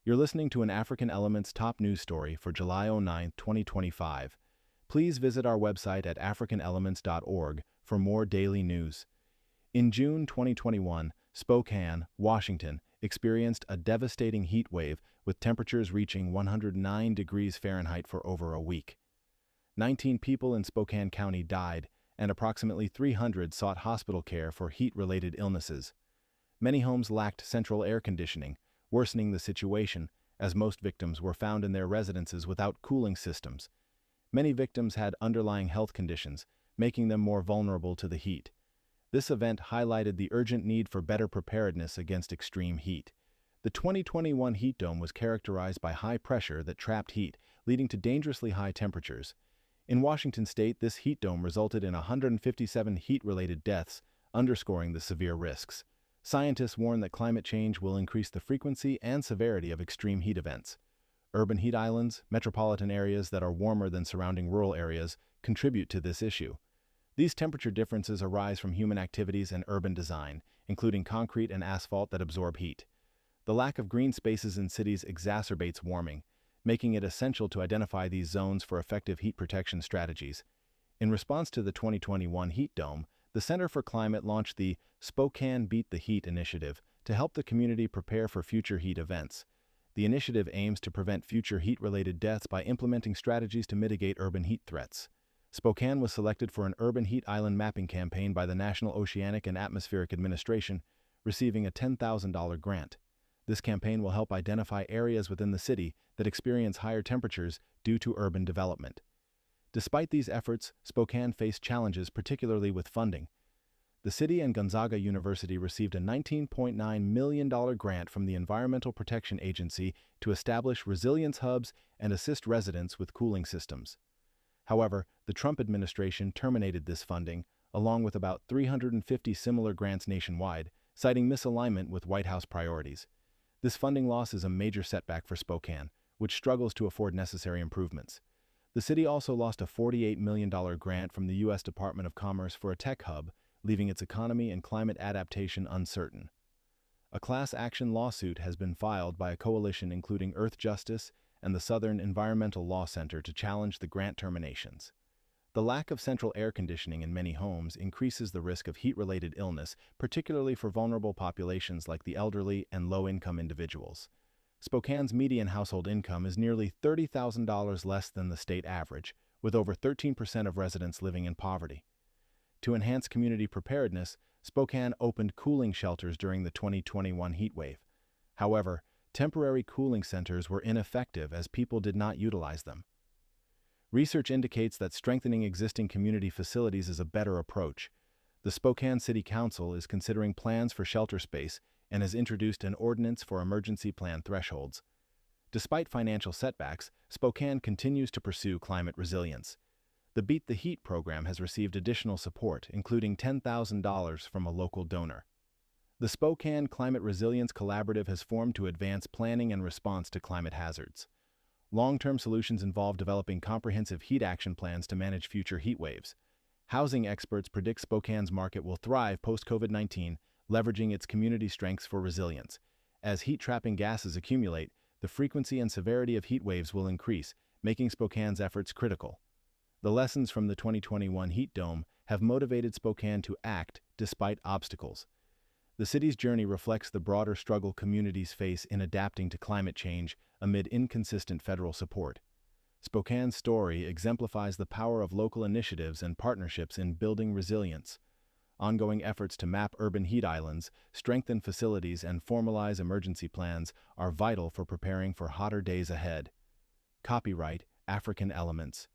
You're listening to an African Elements top news story for July 9, 2025. Please visit our website at africanelements.org for more daily news. In June 2021, Spokane, Washington, experienced a devastating heat wave with temperatures reaching 109 degrees Fahrenheit for over a week. 19 people in Spokane County died, and approximately 300 sought hospital care for heat-related illnesses. Many homes lacked central air conditioning, worsening the situation, as most victims were found in their residences without cooling systems. Many victims had underlying health conditions, making them more vulnerable to the heat. This event highlighted the urgent need for better preparedness against extreme heat. The 2021 heat dome was characterized by high pressure that trapped heat, leading to dangerously high temperatures. In Washington state, this heat dome resulted in 157 heat-related deaths, underscoring the severe risks. Scientists warn that climate change will increase the frequency and severity of extreme heat events. Urban heat islands, metropolitan areas that are warmer than surrounding rural areas, contribute to this issue. These temperature differences arise from human activities and urban design, including concrete and asphalt that absorb heat. The lack of green spaces in cities exacerbates warming, making it essential to identify these zones for effective heat protection strategies. In response to the 2021 heat dome, the Center for Climate launched the Spokane Beat the Heat initiative to help the community prepare for future heat events. The initiative aims to prevent future heat-related deaths by implementing strategies to mitigate urban heat threats. Spokane was selected for an urban heat island mapping campaign by the National Oceanic and Atmospheric Administration, receiving a $10,000 grant. This campaign will help identify areas within the city that experience higher temperatures due to urban development. Despite these efforts, Spokane faced challenges, particularly with funding. The city and Gonzaga University received a $19.9 million grant from the Environmental Protection Agency to establish resilience hubs and assist residents with cooling systems. However, the Trump administration terminated this funding, along with about 350 similar grants nationwide, citing misalignment with White House priorities. This funding loss is a major setback for Spokane, which struggles to afford necessary improvements. The city also lost a $48 million grant from the U.S. Department of Commerce for a tech hub, leaving its economy and climate adaptation uncertain. A class action lawsuit has been filed by a coalition including Earth Justice and the Southern Environmental Law Center to challenge the grant terminations. The lack of central air conditioning in many homes increases the risk of heat-related illness, particularly for vulnerable populations like the elderly and low-income individuals. Spokane's median household income is nearly $30,000 less than the state average, with over 13% of residents living in poverty. To enhance community preparedness, Spokane opened cooling shelters during the 2021 heat wave. However, temporary cooling centers were ineffective as people did not utilize them. Research indicates that strengthening existing community facilities is a better approach. The Spokane City Council is considering plans for shelter space and has introduced an ordinance for emergency plan thresholds. Despite financial setbacks, Spokane continues to pursue climate resilience. The Beat the Heat program has received additional support, including $10,000 from a local donor. The Spokane Climate Resilience Collaborative has formed to advance planning and response to climate hazards. Long-term solutions involve developing comprehensive heat action plans to manage future heat waves. Housing experts predict Spokane's market will thrive post-COVID-19, leveraging its community strengths for resilience. As heat-trapping gases accumulate, the frequency and severity of heat waves will increase, making Spokane's efforts critical. The lessons from the 2021 heat dome have motivated Spokane to act despite obstacles. The city's journey reflects the broader struggle communities face in adapting to climate change amid inconsistent federal support. Spokane's story exemplifies the power of local initiatives and partnerships in building resilience. Ongoing efforts to map urban heat islands, strengthen facilities, and formalize emergency plans are vital for preparing for hotter days ahead. Copyright African Elements.